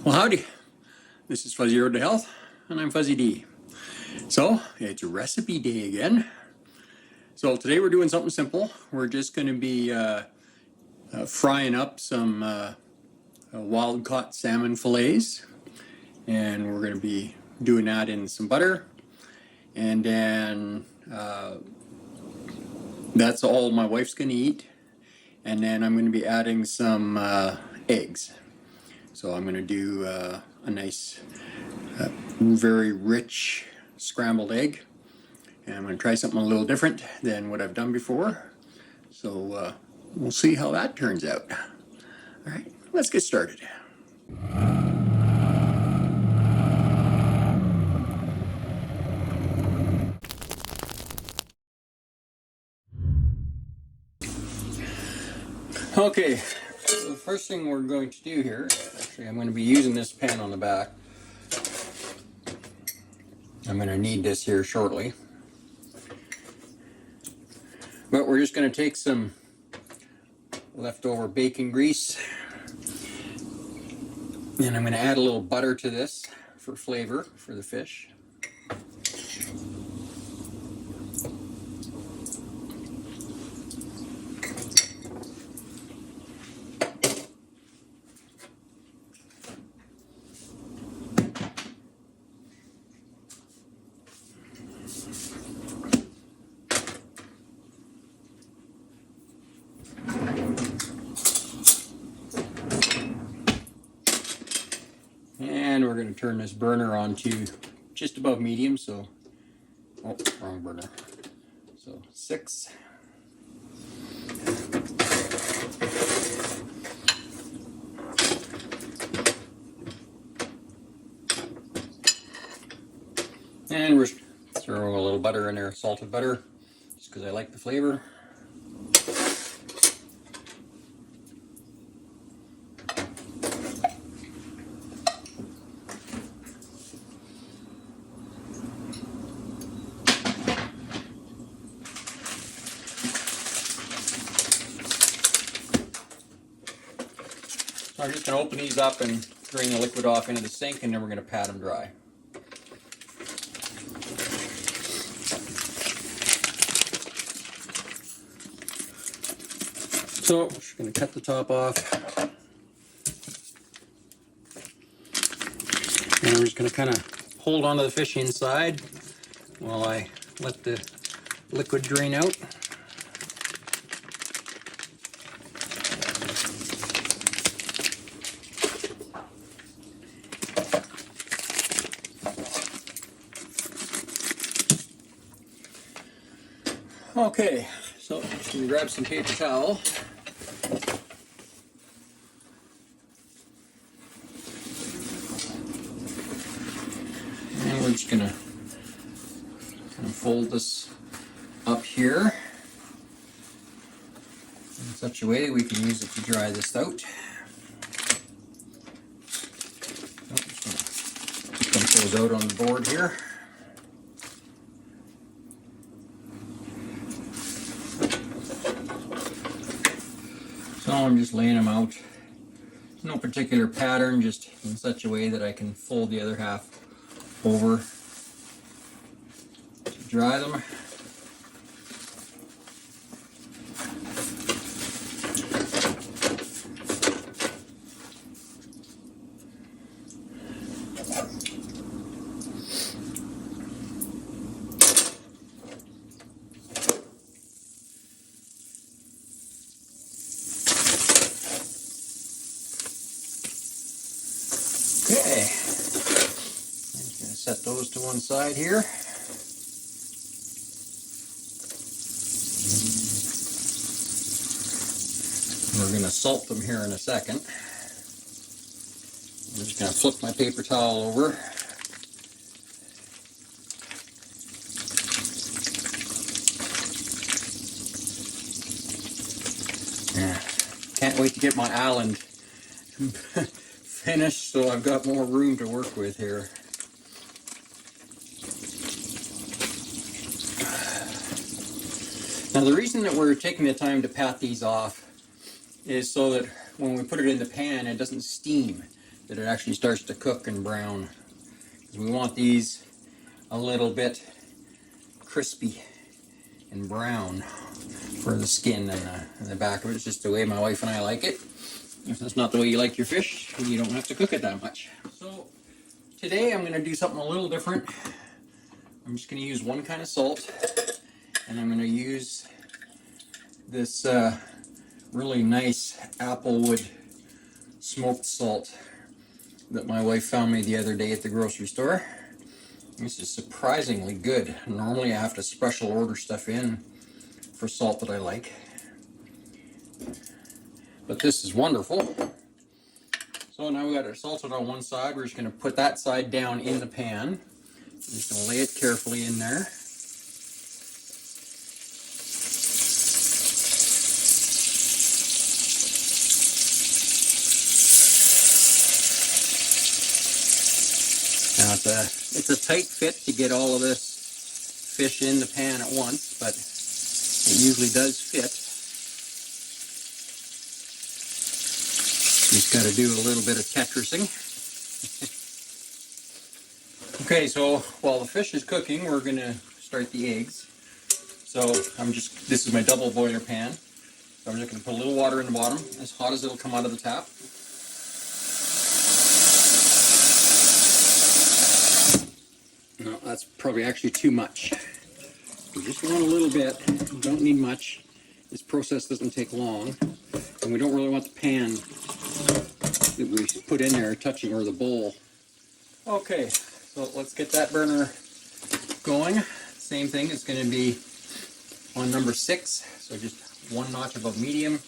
Well, howdy. This is Fuzzy Road to Health, and I'm Fuzzy D. So, it's recipe day again. So today we're doing something simple. We're just going to be frying up some wild-caught salmon fillets, and we're going to be doing that in some butter. And then that's all my wife's going to eat. And then I'm going to be adding some eggs. So I'm going to do a nice, very rich scrambled egg. And I'm going to try something a little different than what I've done before. So we'll see how that turns out. All right, let's get started. Okay, so the first thing we're going to do here, actually I'm going to be using this pan on the back. I'm going to need this here shortly. But we're just going to take some leftover bacon grease and I'm going to add a little butter to this for flavor for the fish. And we're going to turn this burner on to just above medium, so, oh, wrong burner. So 6. And we're throwing a little butter in there, salted butter, just because I like the flavor. So I'm just going to open these up and drain the liquid off into the sink, and then we're going to pat them dry. So we're just going to cut the top off, and we're just going to kind of hold onto the fish inside while I let the liquid drain out. Okay, so just going to grab some paper towel. And we're just going to kind of fold this up here in such a way that we can use it to dry this out. So just going to dump those out on the board here. So I'm just laying them out. No particular pattern, just in such a way that I can fold the other half over to dry them. Okay, I'm just going to set those to one side here. We're going to salt them here in a second. I'm just going to flip my paper towel over. Can't wait to get my island finished so I've got more room to work with here. Now the reason that we're taking the time to pat these off is so that when we put it in the pan it doesn't steam. that it actually starts to cook and brown. We want these a little bit crispy and brown for the skin and the back of it. It's just the way my wife and I like it. If that's not the way you like your fish, you don't have to cook it that much. So today I'm going to do something a little different. I'm just going to use one kind of salt, and I'm going to use this really nice applewood smoked salt that my wife found me the other day at the grocery store. This is surprisingly good. Normally I have to special order stuff in for salt that I like, but this is wonderful. So now we got it salted on one side. We're just going to put that side down in the pan. I'm just going to lay it carefully in there. Now it's a tight fit to get all of this fish in the pan at once, but it usually does fit. Just got to do a little bit of Tetrising. Okay, so while the fish is cooking, we're going to start the eggs. So this is my double boiler pan. So I'm just going to put a little water in the bottom, as hot as it'll come out of the tap. No, that's probably actually too much. We just want a little bit. We don't need much. This process doesn't take long. And we don't really want the pan that we put in there touching, or the bowl. Okay, so let's get that burner going. Same thing, it's going to be on number 6. So just one notch above medium.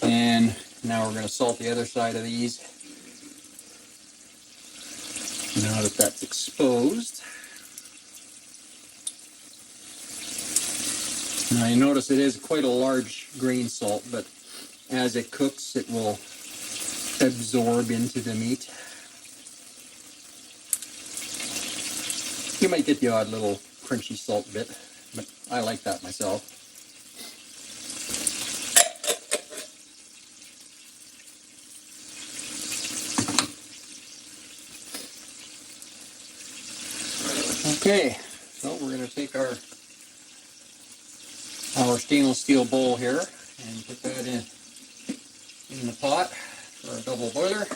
And now we're going to salt the other side of these. Now that that's exposed. Now you notice it is quite a large grain salt, but as it cooks it will absorb into the meat. You might get the odd little crunchy salt bit, but I like that myself. Okay, so we're going to take our stainless steel bowl here and put that in the pot for our double boiler.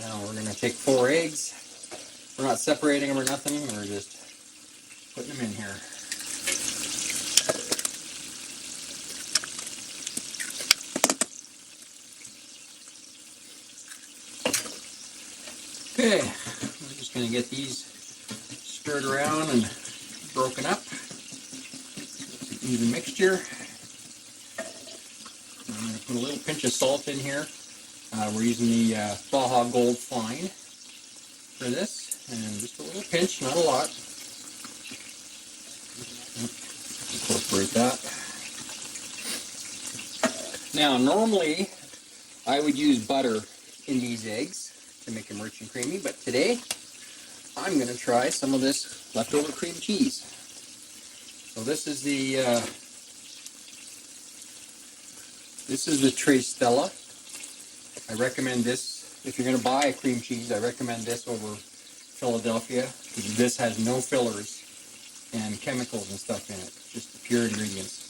Now we're going to take 4 eggs. We're not separating them or nothing, we're just putting them in here. Okay, we're just going to get these stirred around and broken up. It's an even mixture. I'm going to put a little pinch of salt in here. We're using the Baja Gold Fine for this, and just a little pinch, not a lot. Incorporate that. Now, normally I would use butter in these eggs to make them rich and creamy, but today I'm going to try some of this leftover cream cheese. So this is the Tres Stella. I recommend this if you're going to buy a cream cheese. I recommend this over Philadelphia because this has no fillers and chemicals and stuff in it, just the pure ingredients.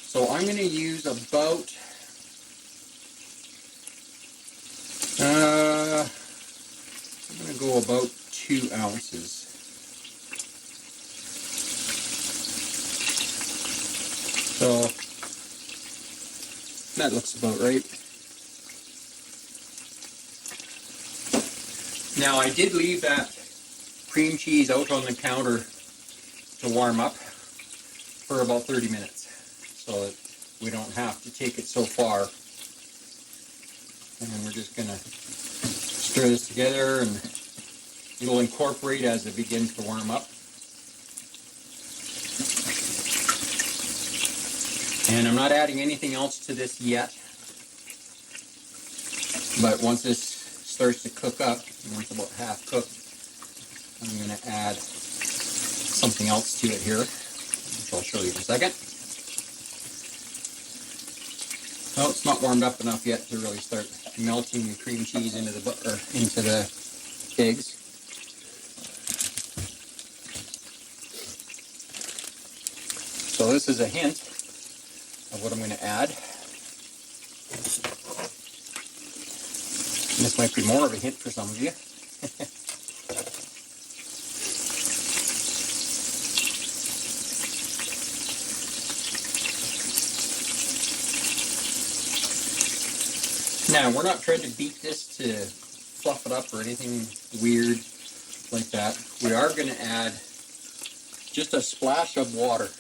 So I'm going to use about I'm going to go about 2 ounces. So that looks about right. Now I did leave that cream cheese out on the counter to warm up for about 30 minutes so that we don't have to take it so far. And then we're just going to stir this together and it'll incorporate as it begins to warm up. And I'm not adding anything else to this yet, but once this starts to cook up, once about half cooked, I'm going to add something else to it here, which I'll show you in a second. Well, it's not warmed up enough yet to really start melting the cream cheese into the butter, into the eggs. So this is a hint of what I'm going to add. And this might be more of a hint for some of you. Now, we're not trying to beat this to fluff it up or anything weird like that. We are going to add just a splash of water.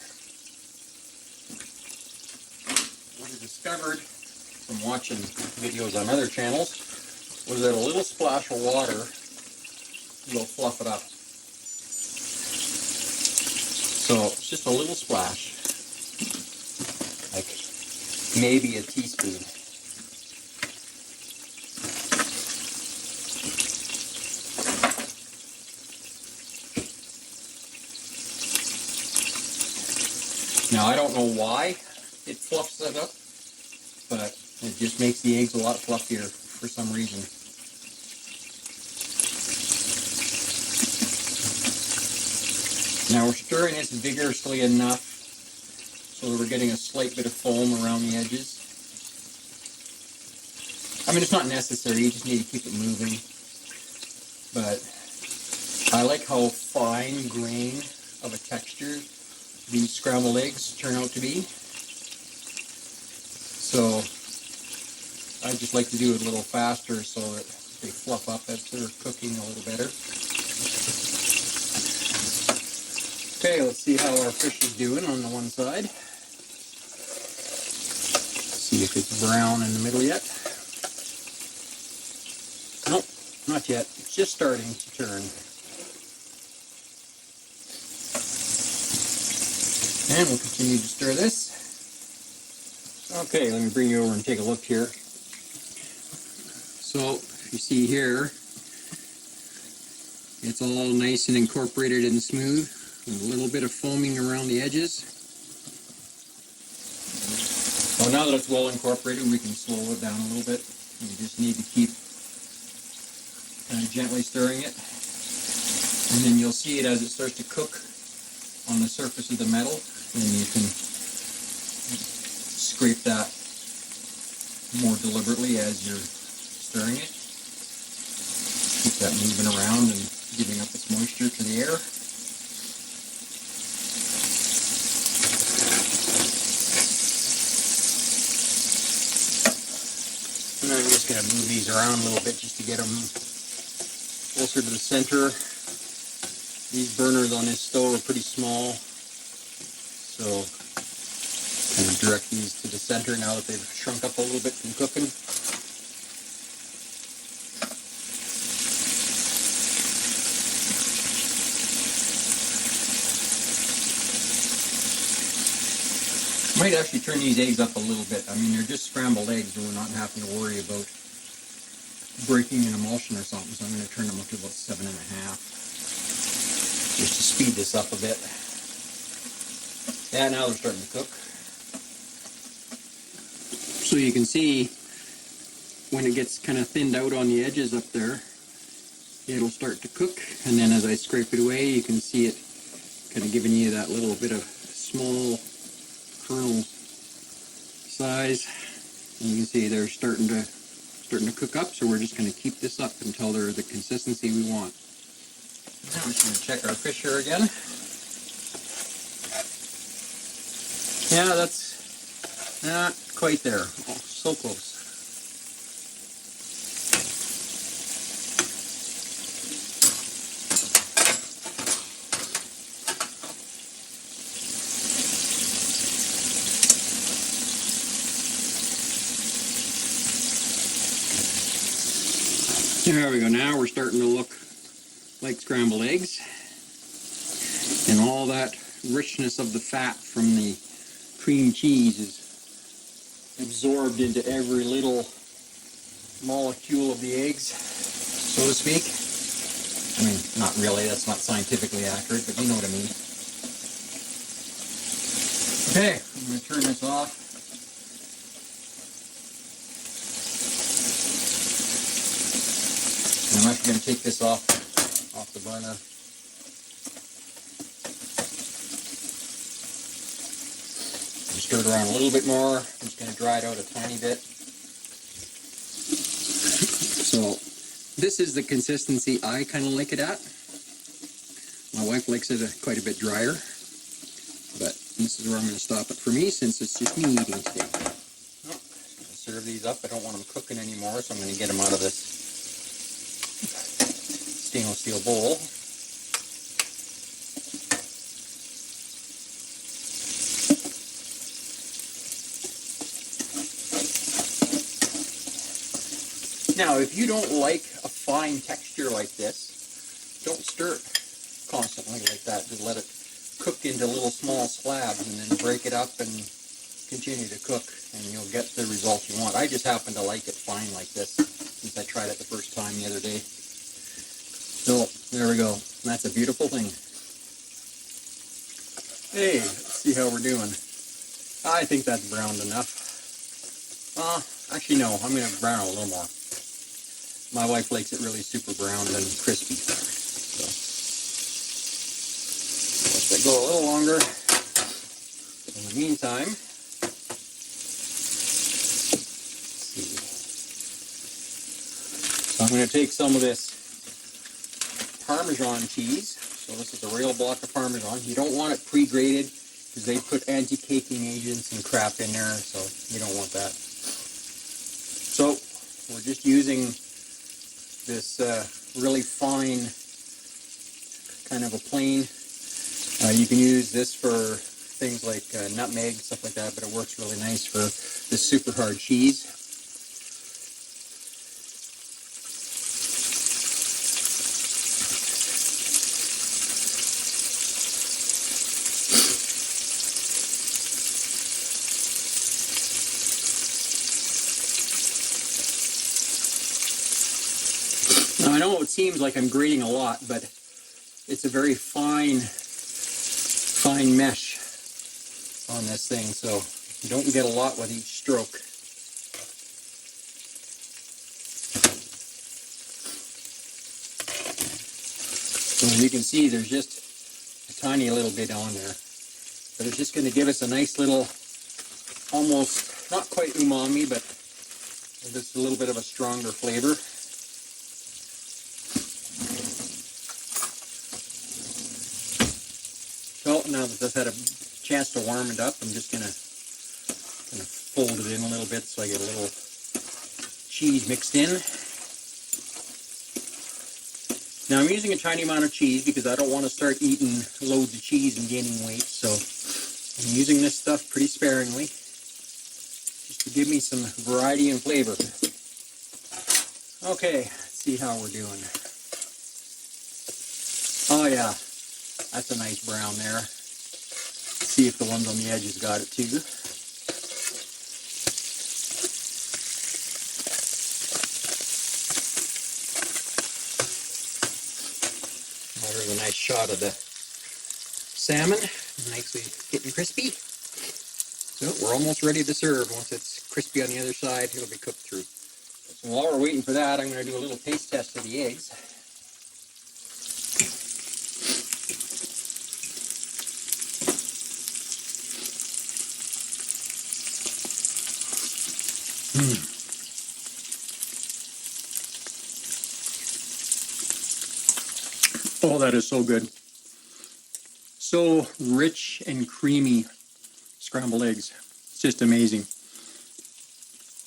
What I discovered from watching videos on other channels was that a little splash of water will fluff it up. So it's just a little splash, like maybe a teaspoon. Now I don't know why it fluffs it up, but it just makes the eggs a lot fluffier for some reason. Now we're stirring this vigorously enough so that we're getting a slight bit of foam around the edges. I mean, it's not necessary, you just need to keep it moving. But I like how fine grain of a texture these scrambled eggs turn out to be. So I just like to do it a little faster so that they fluff up as they're cooking a little better. Okay, let's see how our fish is doing on the one side. See if it's brown in the middle yet. Nope, not yet. It's just starting to turn. And we'll continue to stir this. Okay, let me bring you over and take a look here. So, you see here, it's all nice and incorporated and smooth. A little bit of foaming around the edges. So now that it's well incorporated, we can slow it down a little bit. You just need to keep kind of gently stirring it. And then you'll see it as it starts to cook on the surface of the metal. And you can scrape that more deliberately as you're stirring it. Keep that moving around and giving up its moisture to the air. And I'm just going to move these around a little bit just to get them closer to the center. These burners on this stove are pretty small, so kind of direct these to the center now that they've shrunk up a little bit from cooking. Might actually turn these eggs up a little bit. I mean, they're just scrambled eggs, and we're not having to worry about breaking an emulsion or something, so I'm going to turn them up to about 7.5, just to speed this up a bit. Yeah, now they're starting to cook. So you can see when it gets kind of thinned out on the edges up there, it'll start to cook, and then as I scrape it away, you can see it kind of giving you that little bit of small kernel size. And you can see they're starting to cook up, so we're just going to keep this up until they're the consistency we want. Now we're just going to check our fish here again. Yeah, that's not quite there. Oh, so close. There we go. Now we're starting to look like scrambled eggs. And all that richness of the fat from the cream cheese is absorbed into every little molecule of the eggs, so to speak. I mean, not really, that's not scientifically accurate, but you know what I mean. Okay, I'm going to turn this off. I'm actually going to take this off the burner. Stir it around a little bit more. I'm just going to dry it out a tiny bit. So this is the consistency I kind of like it at. My wife likes it quite a bit drier, but this is where I'm going to stop it for me since it's just me eating today. Oh, I'm going to serve these up. I don't want them cooking anymore, so I'm going to get them out of this stainless steel bowl. Now, if you don't like a fine texture like this, don't stir it constantly like that. Just let it cook into little small slabs and then break it up and continue to cook, and you'll get the result you want. I just happen to like it fine like this since I tried it the first time the other day. So, there we go. That's a beautiful thing. Hey, let's see how we're doing. I think that's browned enough. Actually no, I'm going to brown it a little more. My wife likes it really super browned and crispy. So let it go a little longer. In the meantime, let's see. So I'm going to take some of this Parmesan cheese. So this is a real block of Parmesan. You don't want it pre-grated because they put anti-caking agents and crap in there, so you don't want that. So we're just using this really fine kind of a plain. You can use this for things like nutmeg, stuff like that, but it works really nice for this super hard cheese. Now, I know it seems like I'm grating a lot, but it's a very fine mesh on this thing, so you don't get a lot with each stroke. So as you can see, there's just a tiny little bit on there, but it's just going to give us a nice little, almost not quite umami, but just a little bit of a stronger flavor. So now that this had a chance to warm it up, I'm just going to kind of fold it in a little bit so I get a little cheese mixed in. Now I'm using a tiny amount of cheese because I don't want to start eating loads of cheese and gaining weight, so I'm using this stuff pretty sparingly just to give me some variety and flavor. Okay, let's see how we're doing. Oh yeah, that's a nice brown there. Let's see if the ones on the edges got it too. There's a nice shot of the salmon, nicely getting crispy. So we're almost ready to serve. Once it's crispy on the other side, it'll be cooked through. So while we're waiting for that, I'm going to do a little taste test of the eggs. Oh, that is so good. So rich and creamy scrambled eggs. It's just amazing.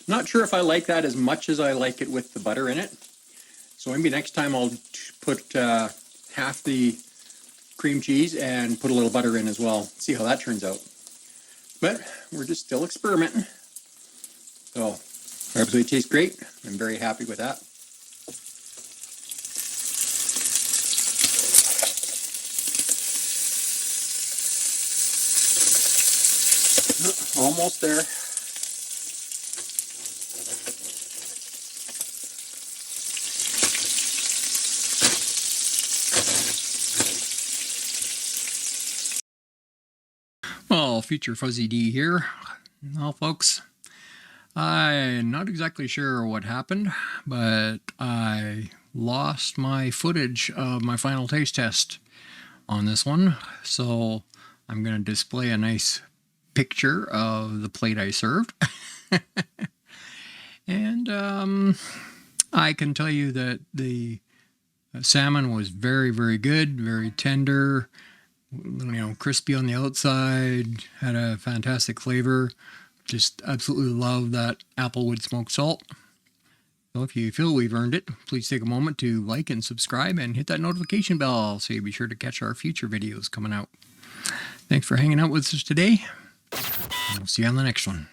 Not sure if I like that as much as I like it with the butter in it. So maybe next time I'll put half the cream cheese and put a little butter in as well. See how that turns out. But we're just still experimenting. So absolutely tastes great. I'm very happy with that. Almost there. Well, future Fuzzy D here. Well, folks, I'm not exactly sure what happened, but I lost my footage of my final taste test on this one, so I'm going to display a nice picture of the plate I served. And I can tell you that the salmon was very, very good, very tender, crispy on the outside, had a fantastic flavor. Just absolutely love that applewood smoked salt. So if you feel we've earned it, please take a moment to like and subscribe and hit that notification bell so you'll be sure to catch our future videos coming out. Thanks for hanging out with us today. We'll see you on the next one.